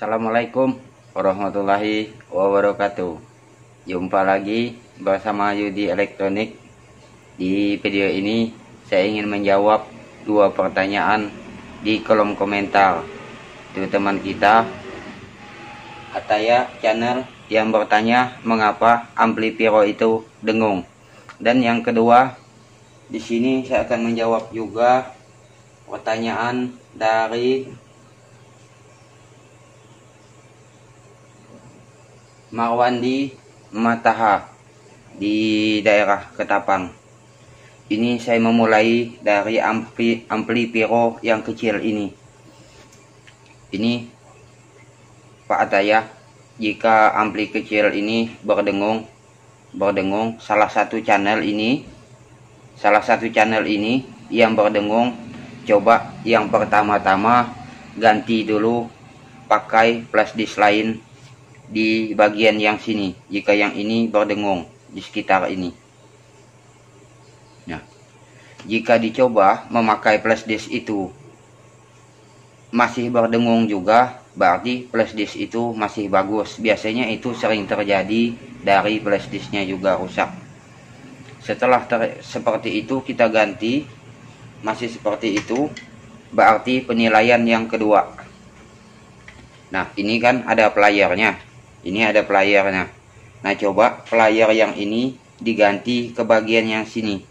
Assalamualaikum warahmatullahi wabarakatuh. Jumpa lagi bersama Yudi Elektronik. Di video ini saya ingin menjawab dua pertanyaan di kolom komentar. Itu teman kita Ataya Channel yang bertanya mengapa ampli Pyro itu dengung. Dan yang kedua, di sini saya akan menjawab juga pertanyaan dari Marwandi Mataha di daerah Ketapang. Ini saya memulai dari ampli Pyro yang kecil ini. Ini Pak Ataya, jika ampli kecil ini berdengung salah satu channel ini yang berdengung, coba yang pertama-tama ganti dulu pakai flash disk lain di bagian yang sini jika yang ini berdengung di sekitar ini. Nah, jika dicoba memakai flash disk itu masih berdengung juga, berarti flash disk itu masih bagus. Biasanya itu sering terjadi dari flash disknya juga rusak. Setelah seperti itu kita ganti, masih seperti itu, berarti penilaian yang kedua. Nah, ini kan ada playernya. Ini ada playernya. Nah, coba player yang ini diganti ke bagian yang sini.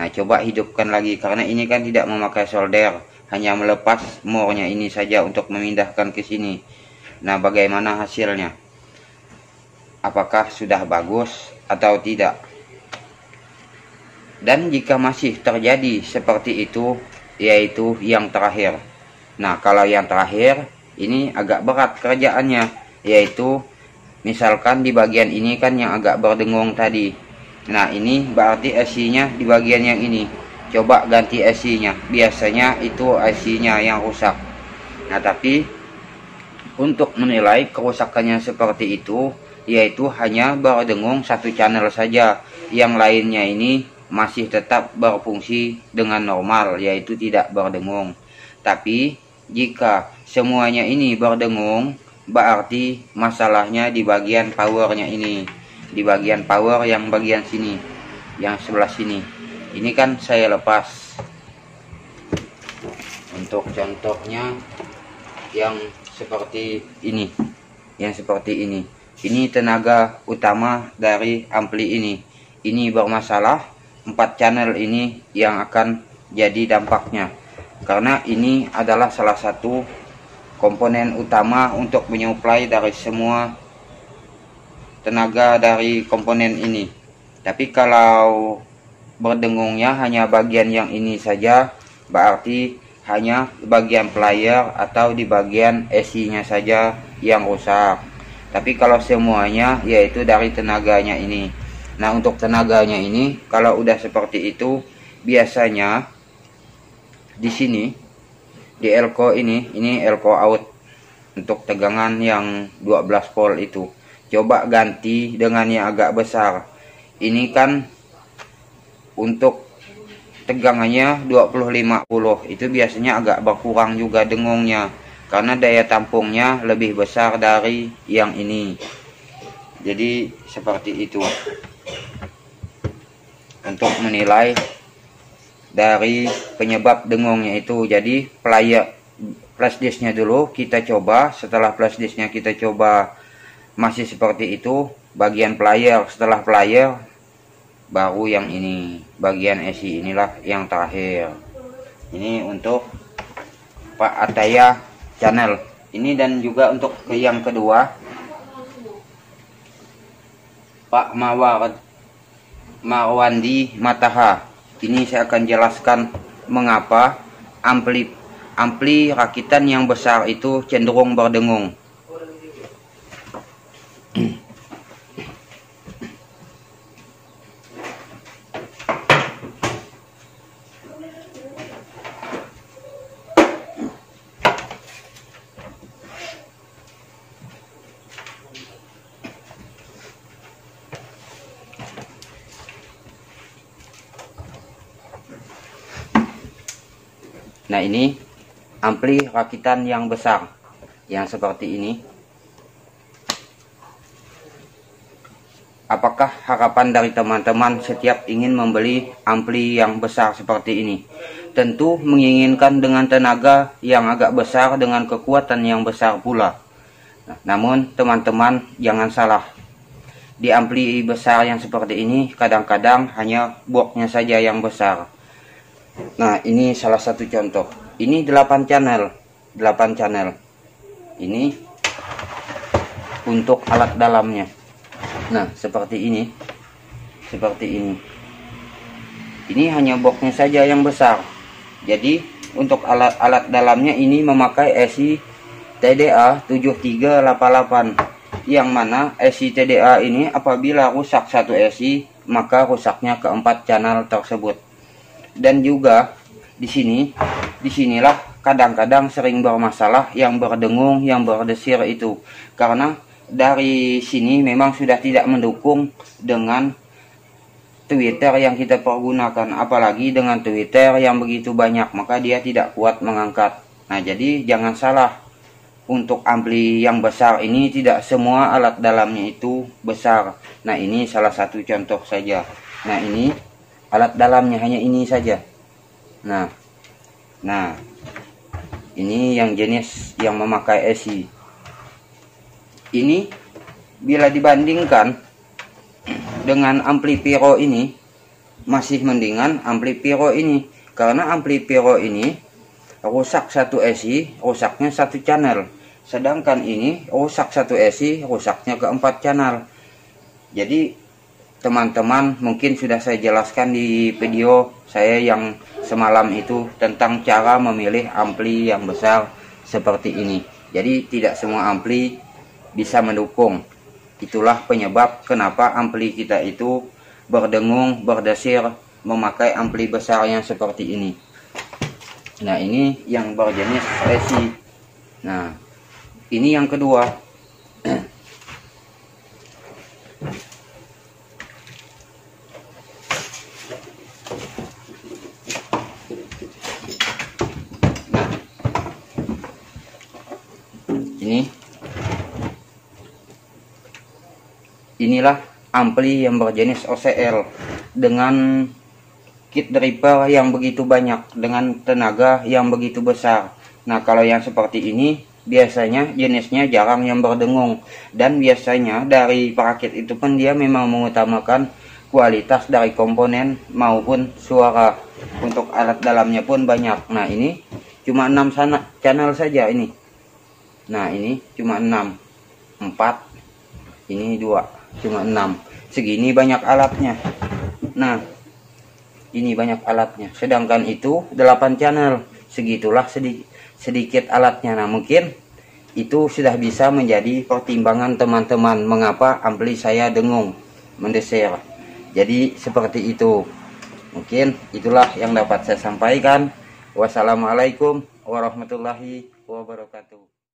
Nah, coba hidupkan lagi, karena ini kan tidak memakai solder, hanya melepas more-nya ini saja untuk memindahkan ke sini. Nah, bagaimana hasilnya? Apakah sudah bagus atau tidak? Dan jika masih terjadi seperti itu, yaitu yang terakhir. Nah, kalau yang terakhir ini agak berat kerjaannya, yaitu misalkan di bagian ini kan yang agak berdengung tadi. Nah, ini berarti IC-nya di bagian yang ini. Coba ganti IC-nya. Biasanya itu IC-nya yang rusak. Nah, tapi untuk menilai kerusakannya seperti itu, yaitu hanya berdengung satu channel saja. Yang lainnya ini masih tetap berfungsi dengan normal, yaitu tidak berdengung. Tapi jika semuanya ini berdengung, berarti masalahnya di bagian powernya ini, di bagian power yang bagian sini, yang sebelah sini. Ini kan saya lepas. Untuk contohnya yang seperti ini, ini tenaga utama dari ampli ini. Ini bermasalah. 4 channel ini yang akan jadi dampaknya, karena ini adalah salah satu komponen utama untuk menyuplai dari semua tenaga dari komponen ini. Tapi kalau berdengungnya hanya bagian yang ini saja, berarti hanya bagian player atau di bagian IC-nya saja yang rusak. Tapi kalau semuanya, yaitu dari tenaganya ini. Nah, untuk tenaganya ini kalau udah seperti itu, biasanya di sini di elko ini elko out untuk tegangan yang 12 volt itu. Coba ganti dengan yang agak besar. Ini kan untuk tegangannya 20-50, itu biasanya agak berkurang juga dengungnya, karena daya tampungnya lebih besar dari yang ini. Jadi seperti itu untuk menilai dari penyebab dengungnya itu. Jadi flash disknya dulu kita coba. Setelah flash disknya kita coba masih seperti itu, bagian player. Setelah player baru yang ini, bagian IC inilah yang terakhir. Ini untuk Pak Ataya Channel ini. Dan juga untuk yang kedua, Pak Marwandi Mataha. Ini saya akan jelaskan mengapa ampli rakitan yang besar itu cenderung berdengung. Nah, ini ampli rakitan yang besar. yang seperti ini. Apakah harapan dari teman-teman setiap ingin membeli ampli yang besar seperti ini? Tentu menginginkan dengan tenaga yang agak besar, dengan kekuatan yang besar pula. Namun teman-teman jangan salah. Di ampli besar yang seperti ini kadang-kadang hanya boxnya saja yang besar. Nah, ini salah satu contoh. Ini 8 channel. Ini untuk alat dalamnya. Nah, seperti ini. Ini hanya boxnya saja yang besar. Jadi untuk alat dalamnya ini memakai ESI TDA 7388, yang mana ESI TDA ini apabila rusak satu ESI maka rusaknya keempat channel tersebut. Dan juga disinilah kadang-kadang sering bermasalah yang berdengung, yang berdesir itu, karena dari sini memang sudah tidak mendukung dengan Twitter yang kita pergunakan, apalagi dengan Twitter yang begitu banyak, maka dia tidak kuat mengangkat. Nah, jadi jangan salah, untuk ampli yang besar ini tidak semua alat dalamnya itu besar. Nah, ini salah satu contoh saja. Nah, ini alat dalamnya hanya ini saja. Nah, ini yang jenis yang memakai ESI. Ini bila dibandingkan dengan ampli Pyro ini, masih mendingan ampli Pyro ini, karena ampli Pyro ini rusak satu ESI, rusaknya satu channel, sedangkan ini rusak satu ESI, rusaknya keempat channel. Jadi teman-teman mungkin sudah saya jelaskan di video saya yang semalam itu tentang cara memilih ampli yang besar seperti ini. Jadi tidak semua ampli bisa mendukung. Itulah penyebab kenapa ampli kita itu berdengung, berdesir memakai ampli besar yang seperti ini. Nah, ini yang berjenis ESI. Nah, ini yang kedua. Inilah ampli yang berjenis OCL dengan kit driver yang begitu banyak, dengan tenaga yang begitu besar. Nah, kalau yang seperti ini biasanya jenisnya jarang yang berdengung, dan biasanya dari perakit itu pun dia memang mengutamakan kualitas dari komponen maupun suara. Untuk alat dalamnya pun banyak. Nah, ini cuma 6 channel saja ini. Nah, ini cuma 6, 4, ini 2, cuma 6. Segini banyak alatnya. Nah, ini banyak alatnya, sedangkan itu 8 channel, segitulah sedikit alatnya. Nah, mungkin itu sudah bisa menjadi pertimbangan teman-teman mengapa ampli saya dengung, mendesir. Jadi seperti itu. Mungkin itulah yang dapat saya sampaikan. Wassalamualaikum warahmatullahi wabarakatuh.